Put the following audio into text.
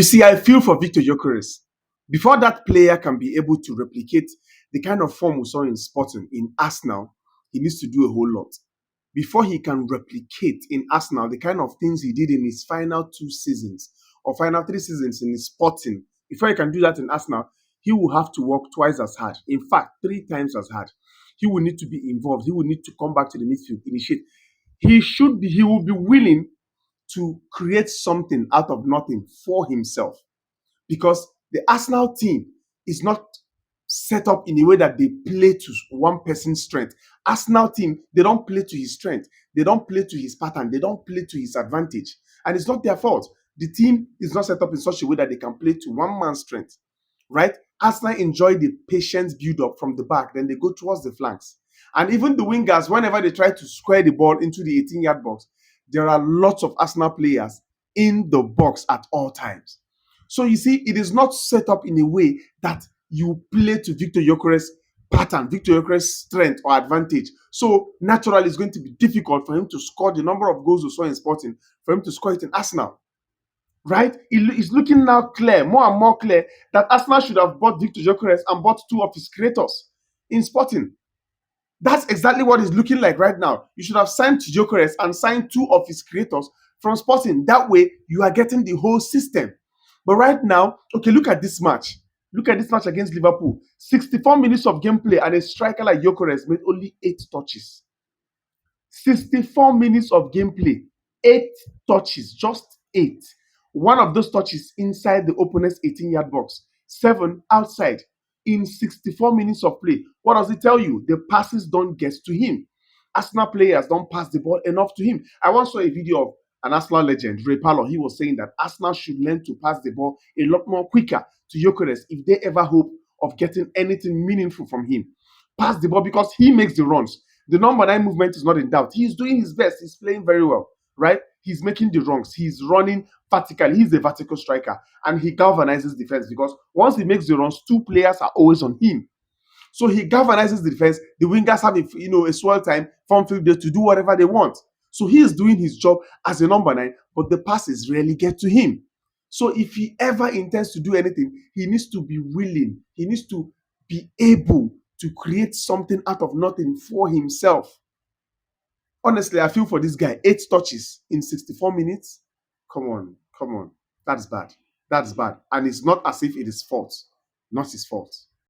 You see, I feel for Victor Gyokeres. Before that player can be able to replicate the kind of form we saw in Sporting, in Arsenal, he needs to do a whole lot. Before he can replicate in Arsenal the kind of things he did in his final 2 seasons or final 3 seasons in his Sporting, before he can do that in Arsenal, he will have to work twice as hard. In fact, 3 times as hard. He will need to be involved. He will need to come back to the midfield, initiate. He will be willing to create something out of nothing for himself, because the Arsenal team is not set up in a way that they play to one person's strength. Arsenal team, they don't play to his strength. They don't play to his pattern. They don't play to his advantage. And it's not their fault. The team is not set up in such a way that they can play to one man's strength, right? Arsenal enjoy the patient build-up from the back, then they go towards the flanks. And even the wingers, whenever they try to square the ball into the 18-yard box, there are lots of Arsenal players in the box at all times. So you see, it is not set up in a way that you play to Victor Gyokeres' pattern, Victor Gyokeres' strength or advantage. So naturally, it's going to be difficult for him to score the number of goals we saw in Sporting, for him to score it in Arsenal. Right? It's looking now clear, more and more clear, that Arsenal should have bought Victor Gyokeres and bought 2 of his creators in Sporting. That's exactly what it's looking like right now. You should have signed Gyokeres and signed 2 of his creators from Sporting. That way, you are getting the whole system. But right now, okay, look at this match. Look at this match against Liverpool. 64 minutes of gameplay and a striker like Gyokeres made only 8 touches. 64 minutes of gameplay, 8 touches, just 8. One of those touches inside the opponent's 18-yard box, 7 outside in 64 minutes of play. What does it tell you? The passes don't get to him. Arsenal players don't pass the ball enough to him. I once saw a video of an Arsenal legend, Ray Parlour. He was saying that Arsenal should learn to pass the ball a lot more quicker to Gyokeres if they ever hope of getting anything meaningful from him. Pass the ball because he makes the runs. The number 9 movement is not in doubt. He's doing his best. He's playing very well, right? He's making the runs. He's running vertically. He's a vertical striker, and he galvanizes defense because once he makes the runs, 2 players are always on him. So he galvanizes the defense. The wingers have a swell time from field to do whatever they want. So he is doing his job as a number 9, but the passes rarely get to him. So if he ever intends to do anything, he needs to be willing. He needs to be able to create something out of nothing for himself. Honestly, I feel for this guy. 8 touches in 64 minutes. Come on, come on. That's bad. That's bad. And it's not as if it is fault. Not his fault.